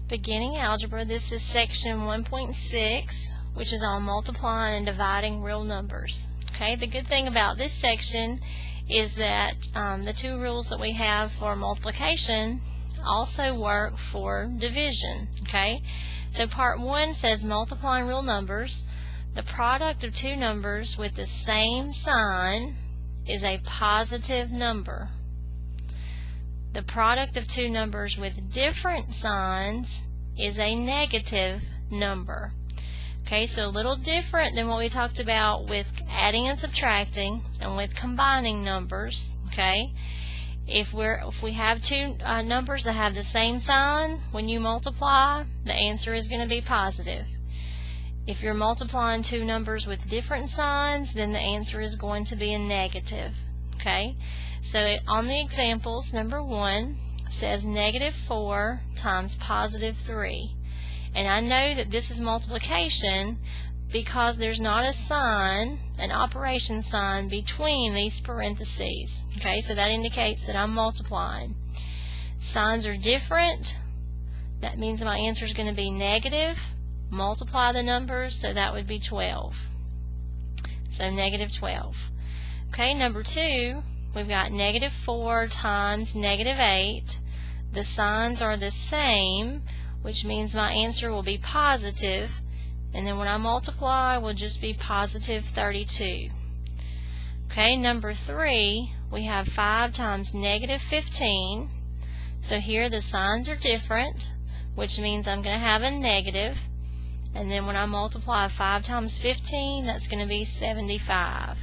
Beginning algebra, this is section 1.6, which is on multiplying and dividing real numbers. Okay, the good thing about this section is that the two rules that we have for multiplication also work for division. Okay, so part 1 says multiplying real numbers. The product of two numbers with the same sign is a positive number. The product of two numbers with different signs is a negative number. Okay, so a little different than what we talked about with adding and subtracting and with combining numbers. Okay, if we have two numbers that have the same sign, when you multiply, the answer is going to be positive. If you're multiplying two numbers with different signs, then the answer is going to be a negative. Okay, so on the examples, number 1 says -4 times +3. And I know that this is multiplication because there's not a sign, an operation sign, between these parentheses. Okay, so that indicates that I'm multiplying. Signs are different. That means my answer is going to be negative. Multiply the numbers, so that would be 12. So -12. Okay, number 2, we've got -4 times -8. The signs are the same, which means my answer will be positive, and then when I multiply, will just be positive 32. Okay, number 3, we have 5 times -15. So here the signs are different, which means I'm going to have a negative, and then when I multiply 5 times 15, that's going to be 75.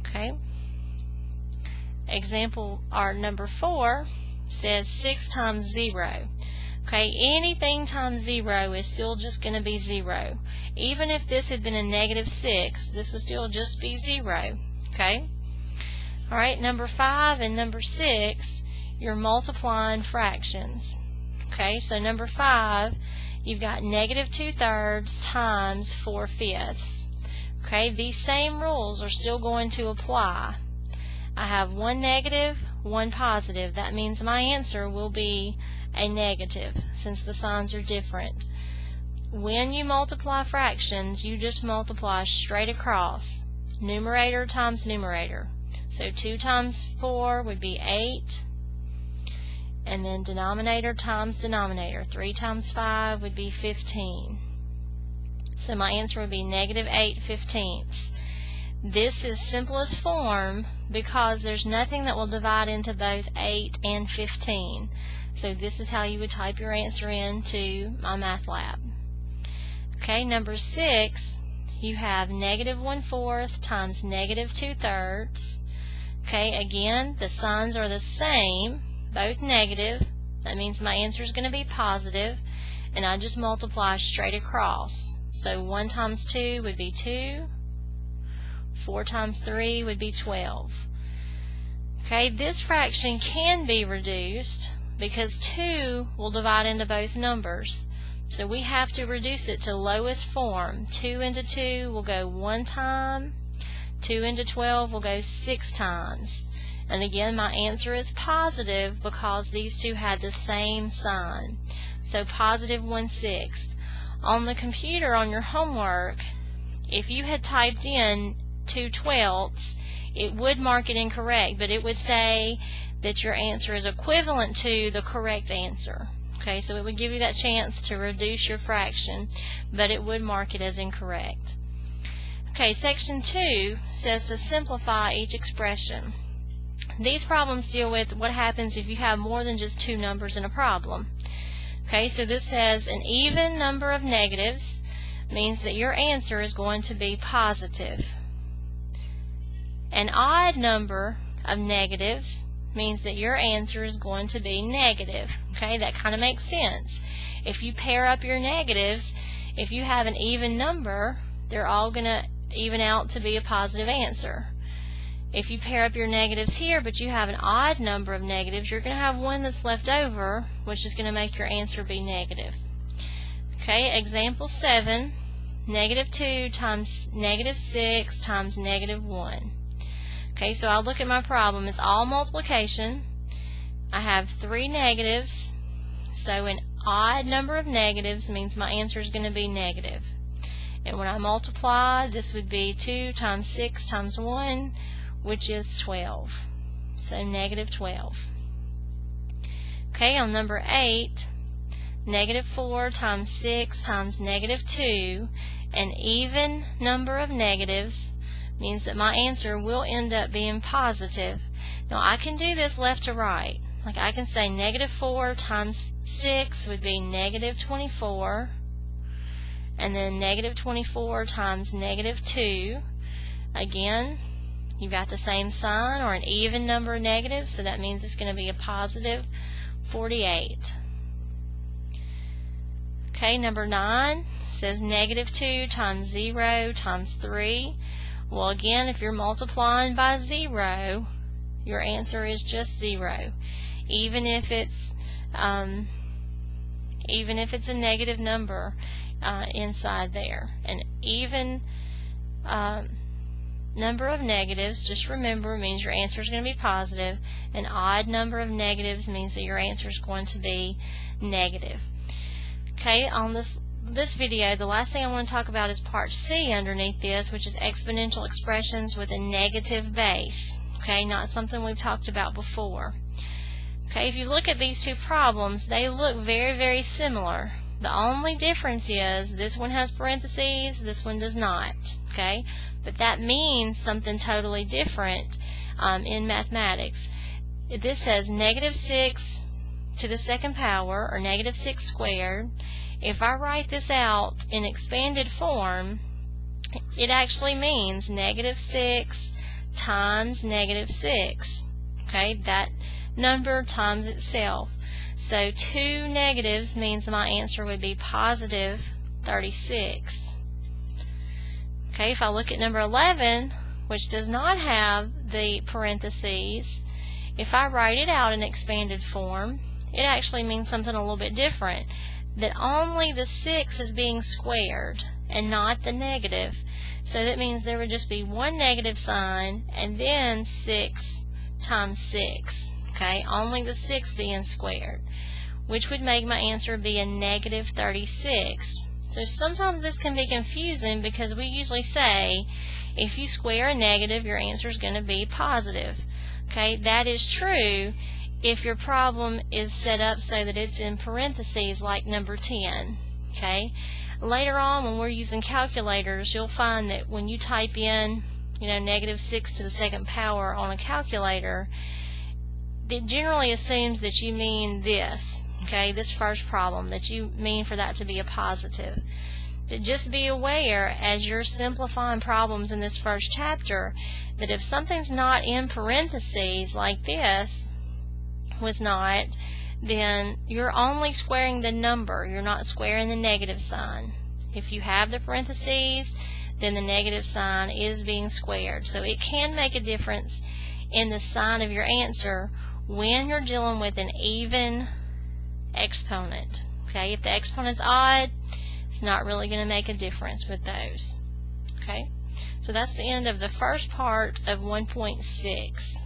Okay. Example, our number 4 says 6 times 0. Okay, anything times 0 is still just going to be 0. Even if this had been a -6, this would still just be 0. Okay. Alright, number 5 and number 6, you're multiplying fractions. Okay, so number 5, you've got -2/3 times 4/5. Okay, these same rules are still going to apply. I have one negative, one positive. That means my answer will be a negative since the signs are different. When you multiply fractions, you just multiply straight across. Numerator times numerator. So 2 times 4 would be 8. And then denominator times denominator. 3 times 5 would be 15. So my answer would be -8/15. This is simplest form because there's nothing that will divide into both 8 and 15. So this is how you would type your answer into MyMathLab. Okay, number 6, you have -1/4 times -2/3. Okay, again, the signs are the same, both negative. That means my answer is going to be positive, and I just multiply straight across. So 1 times 2 would be 2. 4 times 3 would be 12. Okay, this fraction can be reduced because 2 will divide into both numbers. So we have to reduce it to lowest form. 2 into 2 will go 1 time. 2 into 12 will go 6 times. And again, my answer is positive because these two had the same sign. So positive 1/6. On the computer on your homework, if you had typed in 2/12, it would mark it incorrect, but it would say that your answer is equivalent to the correct answer. Okay, so it would give you that chance to reduce your fraction, but it would mark it as incorrect. Okay, section 2 says to simplify each expression. These problems deal with what happens if you have more than just two numbers in a problem. Okay, so this has an even number of negatives, means that your answer is going to be positive. An odd number of negatives means that your answer is going to be negative. Okay, that kind of makes sense. If you pair up your negatives, if you have an even number, they're all going to even out to be a positive answer. If you pair up your negatives here, but you have an odd number of negatives, you're going to have one that's left over, which is going to make your answer be negative. Okay, example 7, -2 times -6 times -1. Okay, so I'll look at my problem. It's all multiplication. I have 3 negatives, So an odd number of negatives means my answer is going to be negative. And when I multiply, this would be 2 times 6 times 1, which is 12. So negative 12. Okay, on number 8, negative 4 times 6 times negative 2, an even number of negatives means that my answer will end up being positive. Now I can do this left to right. Like I can say negative 4 times 6 would be negative 24, and then negative 24 times negative 2. Again, you've got the same sign or an even number of negatives, so that means it's going to be a positive 48. Okay, number 9 says negative 2 times 0 times 3. Well, again, if you're multiplying by 0, your answer is just 0. Even if it's a negative number inside there. An even number of negatives, just remember, means your answer is going to be positive. An odd number of negatives means that your answer is going to be negative. Okay, on this video, the last thing I want to talk about is part C underneath this, which is exponential expressions with a negative base. Okay, not something we've talked about before. Okay, if you look at these two problems, they look very, very similar. The only difference is this one has parentheses, this one does not. Okay, but that means something totally different in mathematics. This says negative 6 to the second power, or negative 6 squared. If I write this out in expanded form, it actually means negative 6 times negative 6. Okay, that number times itself. So 2 negatives means my answer would be positive 36. Okay, if I look at number 11, which does not have the parentheses, if I write it out in expanded form, it actually means something a little bit different. That only the 6 is being squared and not the negative. So that means there would just be one negative sign and then 6 times 6. Okay, only the 6 being squared, which would make my answer be a negative 36. So sometimes this can be confusing because we usually say if you square a negative, your answer is going to be positive. Okay, that is true if your problem is set up so that it's in parentheses like number 10. Okay, later on when we're using calculators, you'll find that when you type in, negative 6 to the second power on a calculator, it generally assumes that you mean this, okay, this first problem, that you mean for that to be a positive. But just be aware as you're simplifying problems in this first chapter that if something's not in parentheses like this was not, then you're only squaring the number, you're not squaring the negative sign. If you have the parentheses, then the negative sign is being squared. So it can make a difference in the sign of your answer when you're dealing with an even exponent. Okay, if the exponent's odd, it's not really going to make a difference with those. Okay, so that's the end of the first part of 1.6.